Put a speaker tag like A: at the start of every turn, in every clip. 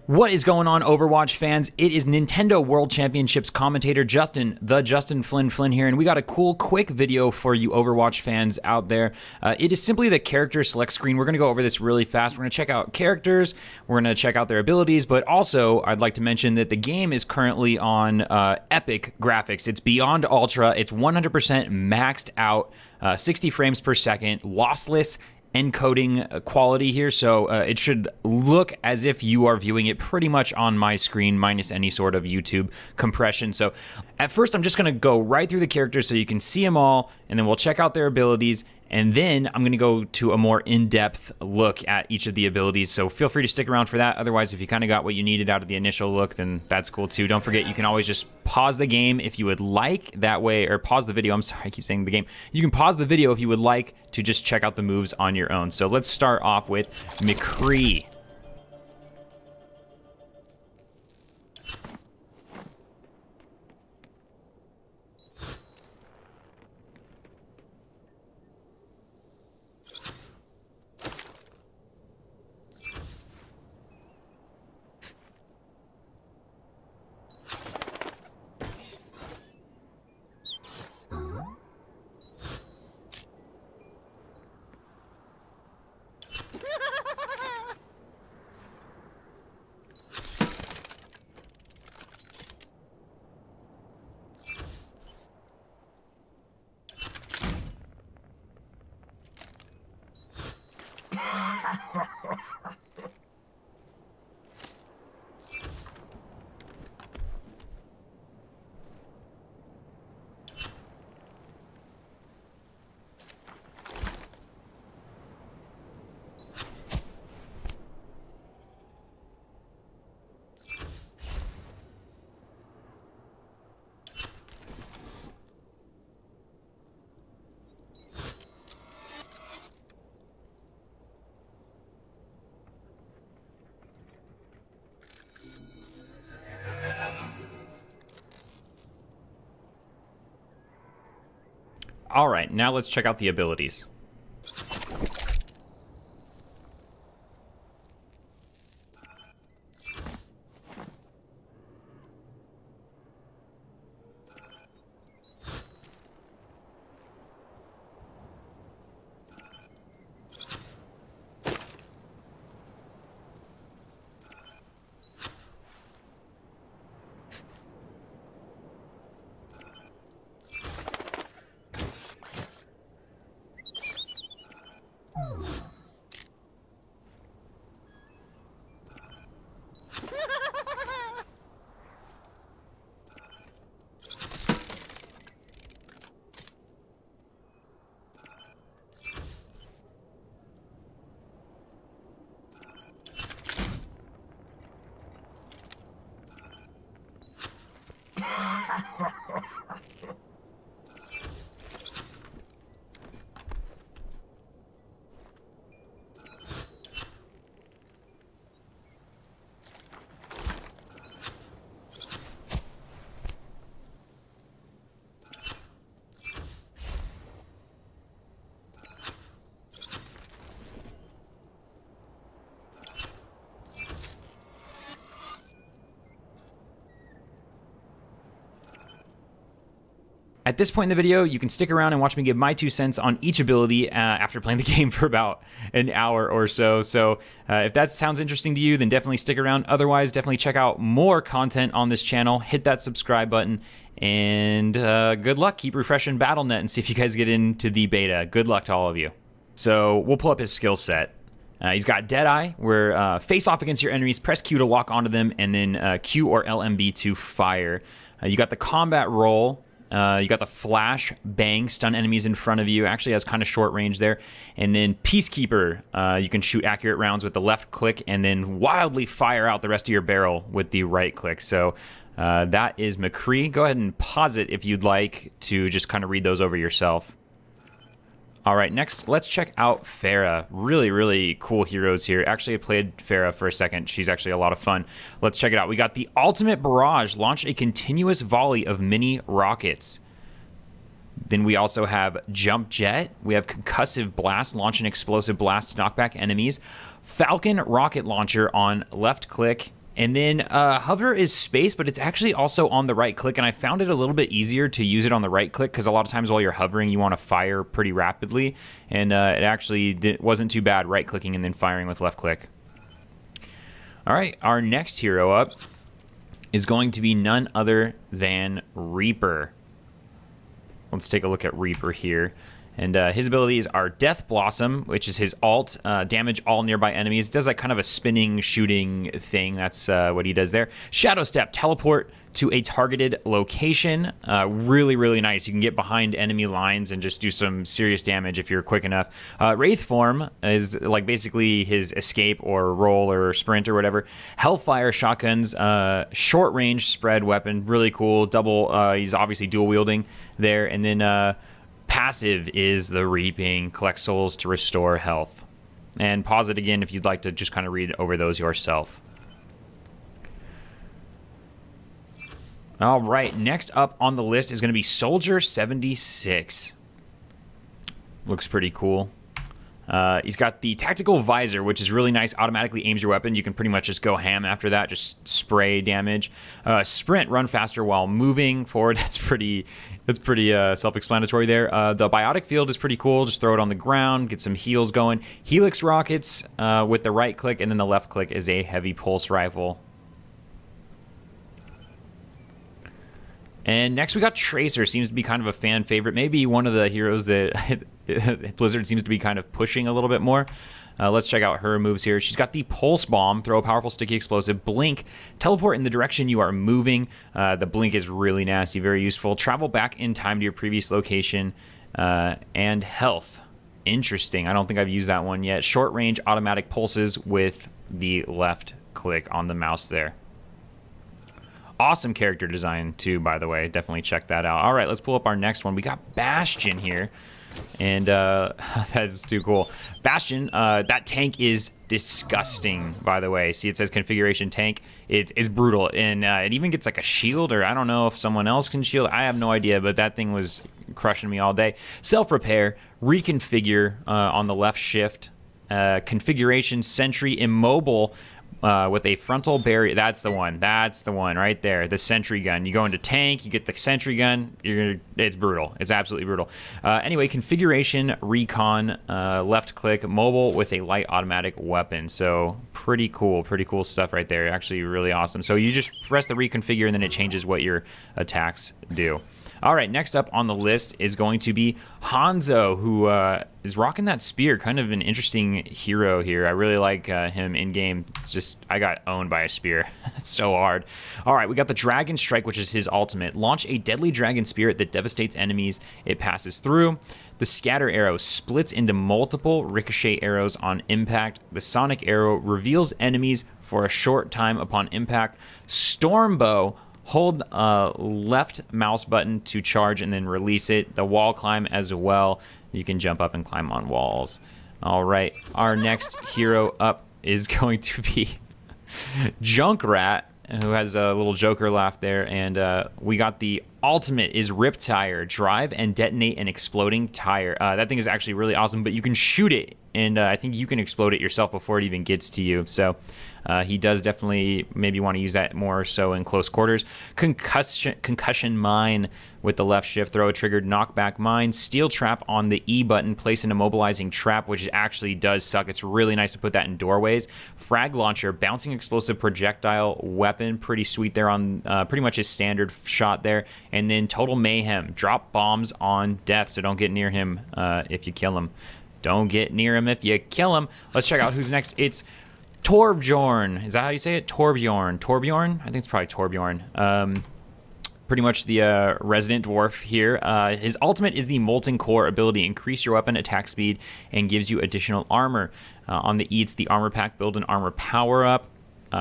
A: What is going on, Overwatch fans? It is Nintendo World Championships commentator Justin, the Justin Flynn here, and we got a cool, quick video for you Overwatch fans out there. It is simply the character select screen. We're going to go over this really fast. We're going to check out characters, we're going to check out their abilities, but also I'd like to mention that the game is currently on epic graphics. It's beyond ultra. It's 100% maxed out, 60 frames per second, lossless encoding quality here, so it should look as if you are viewing it pretty much on my screen minus any sort of YouTube compression. So at first I'm just going to go right through the characters so you can see them all, and then we'll check out their abilities, and then I'm going to go to a more in-depth look at each of the abilities, so feel free to stick around for that. Otherwise, if you kind of got what you needed out of the initial look, then that's cool too. Don't forget, you can always just pause the game if you would like, that way, or pause the video. I'm sorry, I keep saying the game. You can pause the video if you would like to just check out the moves on your own. So let's start off with McCree. All right, now let's check out the abilities. At this point in the video, you can stick around and watch me give my 2 cents on each ability after playing the game for about an hour or so. So if that sounds interesting to you, then definitely stick around. Otherwise, definitely check out more content on this channel. Hit that subscribe button, and good luck. Keep refreshing BattleNet and see if you guys get into the beta. Good luck to all of you. So we'll pull up his skill set. He's got Deadeye, where face off against your enemies, press Q to lock onto them, and then Q or LMB to fire. You got the combat roll. You got the flash, bang, stun enemies in front of you. Actually has kind of short range there. And then Peacekeeper, you can shoot accurate rounds with the left click and then wildly fire out the rest of your barrel with the right click. So that is McCree. Go ahead and pause it if you'd like to just kind of read those over yourself. All right, next, let's check out Pharah. Really, really cool heroes here. Actually, I played Pharah for a second. She's actually a lot of fun. Let's check it out. We got the Ultimate Barrage. Launch a continuous volley of mini rockets. Then we also have Jump Jet. We have Concussive Blast. Launch an explosive blast to knock back enemies. Falcon Rocket Launcher on left click And then hover is space, but it's actually also on the right click, and I found it a little bit easier to use it on the right click because a lot of times while you're hovering, you want to fire pretty rapidly, and it actually wasn't too bad right clicking and then firing with left click. All right, our next hero up is going to be none other than Reaper. Let's take a look at Reaper here. And his abilities are Death Blossom, which is his alt, damage all nearby enemies. Does like kind of a spinning, shooting thing. That's what he does there. Shadow Step, teleport to a targeted location. Really, really nice. You can get behind enemy lines and just do some serious damage if you're quick enough. Wraith Form is like basically his escape or roll or sprint or whatever. Hellfire Shotguns, short range spread weapon. Really cool. Double, he's obviously dual wielding there. And then passive is the Reaping, collect souls to restore health. And pause it again if you'd like to just kind of read over those yourself. All right, next up on the list is going to be Soldier 76. Looks pretty cool. He's got the Tactical Visor, which is really nice. Automatically aims your weapon. You can pretty much just go ham after that. Just spray damage. Sprint, run faster while moving forward. That's pretty self-explanatory there. The Biotic Field is pretty cool. Just throw it on the ground. Get some heals going. Helix Rockets with the right click. And then the left click is a Heavy Pulse Rifle. And next we got Tracer. Seems to be kind of a fan favorite. Maybe one of the heroes that Blizzard seems to be kind of pushing a little bit more. Let's check out her moves here. She's got the Pulse Bomb, throw a powerful sticky explosive, blink, teleport in the direction you are moving. The blink is really nasty, very useful. Travel back in time to your previous location, and health. Interesting. I don't think I've used that one yet. Short range automatic pulses with the left click on the mouse there. Awesome character design, too, by the way. Definitely check that out. All right, let's pull up our next one. We got Bastion here, and that's too cool. Bastion, that tank is disgusting, by the way. See, it says configuration tank. It's brutal, and it even gets like a shield, or I don't know if someone else can shield. I have no idea, but that thing was crushing me all day. Self-repair, reconfigure on the left shift, configuration, sentry, immobile, with a frontal barrier. That's the one right there. The sentry gun. You go into tank, you get the sentry gun. It's brutal. It's absolutely brutal. Anyway, configuration, recon, left click, mobile with a light automatic weapon. So pretty cool stuff right there. Actually really awesome. So you just press the reconfigure and then it changes what your attacks do. All right, next up on the list is going to be Hanzo, who is rocking that spear. Kind of an interesting hero here. I really like him in-game. It's just, I got owned by a spear. It's so hard. All right, we got the Dragon Strike, which is his ultimate. Launch a deadly dragon spirit that devastates enemies it passes through. The Scatter Arrow splits into multiple ricochet arrows on impact. The Sonic Arrow reveals enemies for a short time upon impact. Storm Bow, hold left mouse button to charge and then release it. The wall climb as well. You can jump up and climb on walls. All right, our next hero up is going to be Junkrat, who has a little Joker laugh there. And we got the ultimate is Rip Tire. Drive and detonate an exploding tire. That thing is actually really awesome, but you can shoot it. And I think you can explode it yourself before it even gets to you. So he does definitely maybe want to use that more so in close quarters. Concussion Mine with the left shift. Throw a triggered knockback mine. Steel Trap on the E button. Place an immobilizing trap, which actually does suck. It's really nice to put that in doorways. Frag Launcher. Bouncing explosive projectile weapon. Pretty sweet there on pretty much his standard shot there. And then Total Mayhem. Drop bombs on death, so don't get near him if you kill him. Don't get near him if you kill him. Let's check out who's next. It's Torbjorn. Is that how you say it? Torbjorn. Torbjorn? I think it's probably Torbjorn. Pretty much the resident dwarf here. His ultimate is the Molten Core ability. Increase your weapon attack speed and gives you additional armor. On the E, it's the armor pack. Build an armor power up.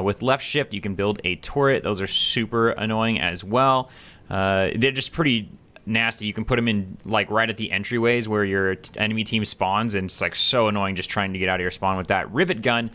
A: With left shift, you can build a turret. Those are super annoying as well. They're just pretty nasty. You can put them in like right at the entryways where your enemy team spawns, and it's like so annoying just trying to get out of your spawn with that. Rivet Gun,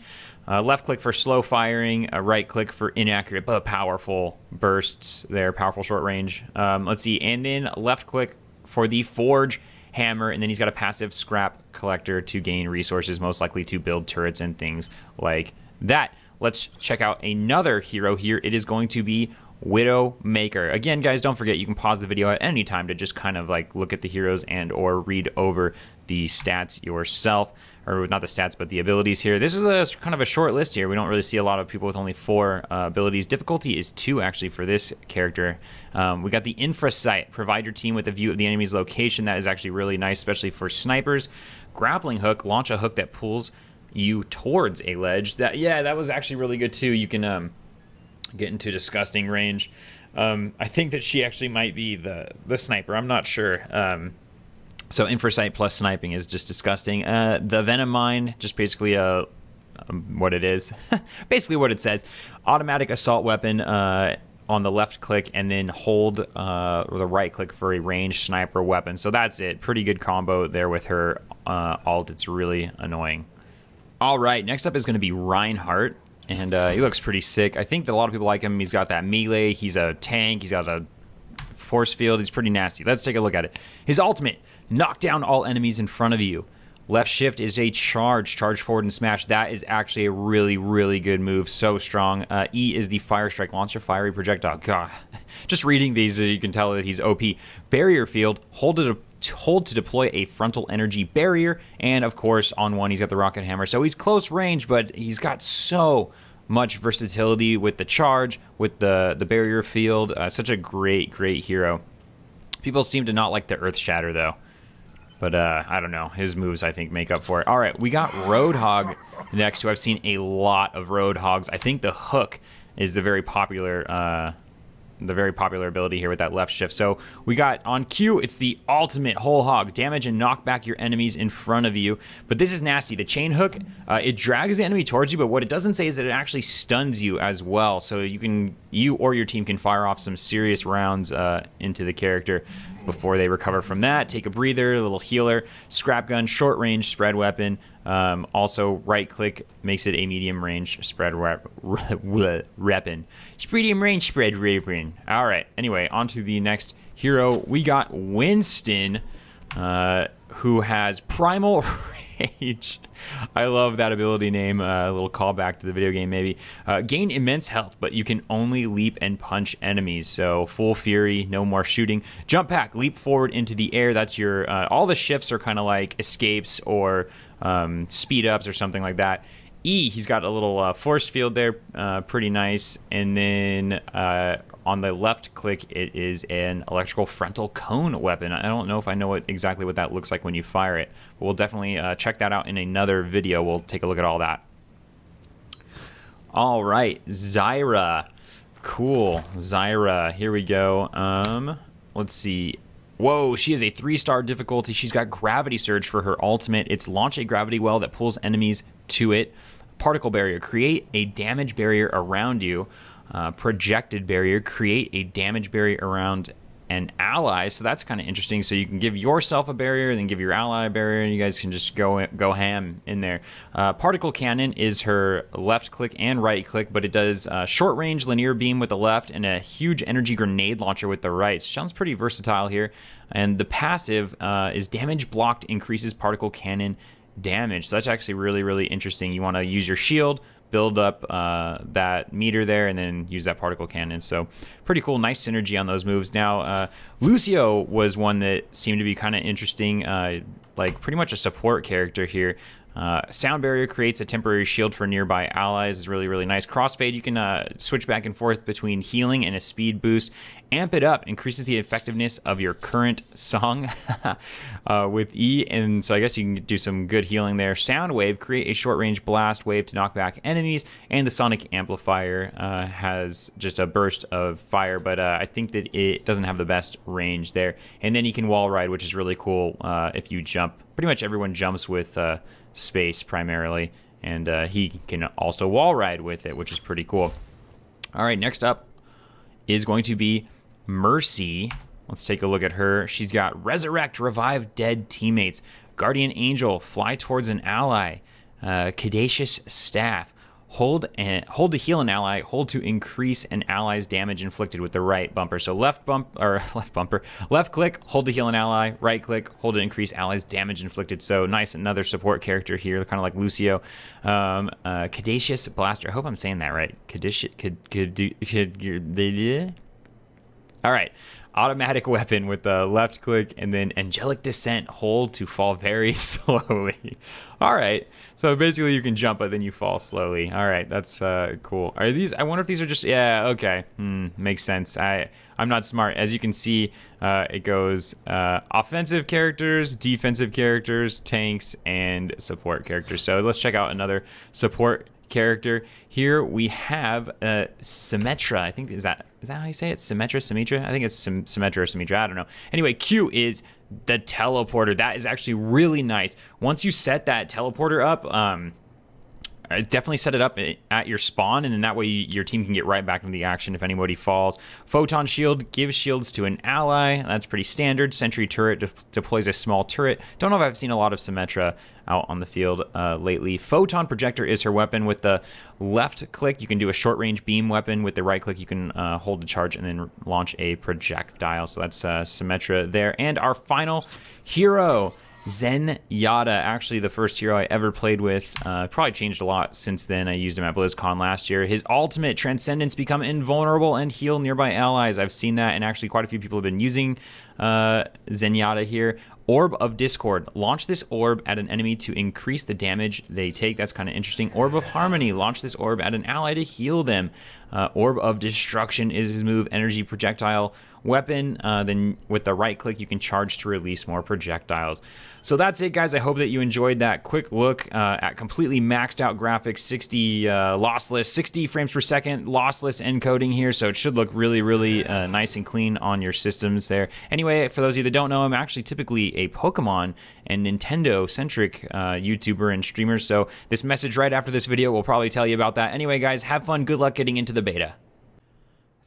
A: left click for slow firing, right click for inaccurate but powerful bursts there, powerful short range. Let's see, and then left click for the Forge Hammer, and then he's got a passive Scrap Collector to gain resources, most likely to build turrets and things like that. let's check out another hero here. It is going to be Widowmaker. Again, guys, don't forget you can pause the video at any time to just kind of like look at the heroes and or read over the stats yourself, or not the stats but the abilities here. This is a kind of a short list here. We don't really see a lot of people with only 4 abilities. Difficulty is 2 actually for this character. We got the Infra Sight, provide your team with a view of the enemy's location. That is actually really nice, especially for snipers. Grappling Hook, launch a hook that pulls you towards a ledge. That was actually really good too. You can get into disgusting range. I think that she actually might be the sniper. I'm not sure. So Infrasight plus sniping is just disgusting. The Venom Mine, just basically what it is. Basically what it says. Automatic assault weapon on the left click, and then hold the right click for a ranged sniper weapon. So that's it. Pretty good combo there with her alt. It's really annoying. All right, next up is going to be Reinhardt. And he looks pretty sick. I think that a lot of people like him. He's got that melee. He's a tank. He's got a force field. He's pretty nasty. Let's take a look at it. His ultimate, knock down all enemies in front of you. Left shift is a charge. Charge forward and smash. That is actually a really, really good move. So strong. E is the fire strike. Launch a fiery projectile. God. Just reading these, you can tell that he's OP. Barrier field. Hold to deploy a frontal energy barrier, and of course on one he's got the rocket hammer, so he's close range, but he's got so much versatility with the charge, with the barrier field. Such a great hero. People seem to not like the earth shatter though, but I don't know, his moves I think make up for it. All right, we got Roadhog next, who I've seen a lot of Roadhogs. I think the hook is the very popular ability here with that left shift. So we got on Q, it's the ultimate whole hog. Damage and knock back your enemies in front of you. But this is nasty. The chain hook, it drags the enemy towards you, but what it doesn't say is that it actually stuns you as well. So you or your team can fire off some serious rounds into the character before they recover from that. Take a breather, a little healer. Scrap gun, short range spread weapon. Also, right click makes it a medium range spread weapon. Medium range spread weapon. All right. Anyway, on to the next hero. We got Winston, who has primal rage. I love that ability name. A little callback to the video game, maybe. Gain immense health, but you can only leap and punch enemies. So full fury, no more shooting. Jump pack, leap forward into the air. That's your. All the shifts are kind of like escapes or speed ups or something like that. E, he's got a little force field there, pretty nice. And then on the left click, it is an electrical frontal cone weapon. I don't know if I know exactly what that looks like when you fire it, but we'll definitely check that out in another video. We'll take a look at all that. All right, Zyra. Cool, Zyra. Here we go. Let's see. Whoa, she is a 3-star difficulty. She's got Gravity Surge for her ultimate. It's launch a gravity well that pulls enemies to it. Particle barrier, create a damage barrier around you. Projected barrier, create a damage barrier around an ally. So that's kind of interesting. So you can give yourself a barrier, then give your ally a barrier, and you guys can just go ham in there. Particle cannon is her left click and right click, but it does short range linear beam with the left and a huge energy grenade launcher with the right. So sounds pretty versatile here. And the passive is damage blocked increases particle cannon damage. So that's actually really interesting. You want to use your shield, build up that meter there, and then use that particle cannon. So pretty cool, nice synergy on those moves. Now Lucio was one that seemed to be kind of interesting, like pretty much a support character here. Sound barrier creates a temporary shield for nearby allies. Is really nice. Crossfade, you can switch back and forth between healing and a speed boost. Amp it up, increases the effectiveness of your current song with E, and so I guess you can do some good healing there. Sound wave, create a short range blast wave to knock back enemies, and the sonic amplifier has just a burst of fire, but I think that it doesn't have the best range there. And then you can wall ride, which is really cool if you jump. Pretty much everyone jumps with space primarily, and he can also wall ride with it, which is pretty cool. All right, next up is going to be Mercy. Let's take a look at her. She's got resurrect, revive dead teammates, guardian angel, fly towards an ally, caduceus staff, hold to heal an ally, hold to increase an ally's damage inflicted with the right bumper. So left click, hold to heal an ally, right click, hold to increase allies' damage inflicted. So nice, another support character here, kind of like Lucio. Caduceus Blaster. I hope I'm saying that right. All right. Automatic weapon with the left click, and then Angelic Descent, hold to fall very slowly. All right, so basically you can jump but then you fall slowly. All right, that's cool. Are these, I wonder if these are just, yeah, okay, makes sense. I'm not smart. As you can see, it goes offensive characters, defensive characters, tanks, and support characters. So let's check out another support character. Here we have Symmetra. I think, is that how you say it? Symmetra? I think it's Symmetra or Symmetra. I don't know. Anyway, Q is the teleporter. That is actually really nice. Once you set that teleporter up, definitely set it up at your spawn, and in that way your team can get right back into the action if anybody falls. Photon Shield gives shields to an ally. That's pretty standard. Sentry Turret deploys a small turret. Don't know if I've seen a lot of Symmetra out on the field lately. Photon Projector is her weapon. With the left click, you can do a short range beam weapon. With the right click, you can hold the charge and then launch a projectile. So that's Symmetra there. And our final hero, Zenyatta, actually the first hero I ever played with. Probably changed a lot since then. I used him at BlizzCon last year. His ultimate, Transcendence, become invulnerable and heal nearby allies. I've seen that, and actually quite a few people have been using Zenyatta here. Orb of Discord. Launch this orb at an enemy to increase the damage they take. That's kind of interesting. Orb of Harmony. Launch this orb at an ally to heal them. Orb of Destruction is his move. Energy projectile weapon. Then with the right click, you can charge to release more projectiles. So that's it, guys. I hope that you enjoyed that quick look at completely maxed out graphics, 60 lossless, 60 frames per second lossless encoding here. So it should look really, really nice and clean on your systems there. Anyway, for those of you that don't know, I'm actually typically a Pokemon and Nintendo-centric YouTuber and streamer. So this message right after this video will probably tell you about that. Anyway, guys, have fun. Good luck getting into the beta.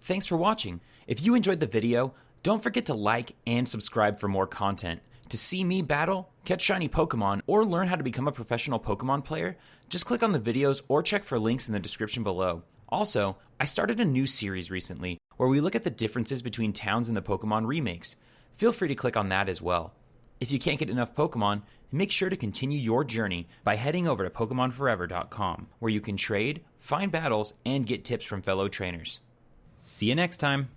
A: Thanks for watching. If you enjoyed the video, don't forget to like and subscribe for more content. To see me battle, catch shiny Pokemon, or learn how to become a professional Pokemon player, just click on the videos or check for links in the description below. Also, I started a new series recently where we look at the differences between towns in the Pokemon remakes. Feel free to click on that as well. If you can't get enough Pokemon, make sure to continue your journey by heading over to PokemonForever.com, where you can trade, find battles, and get tips from fellow trainers. See you next time!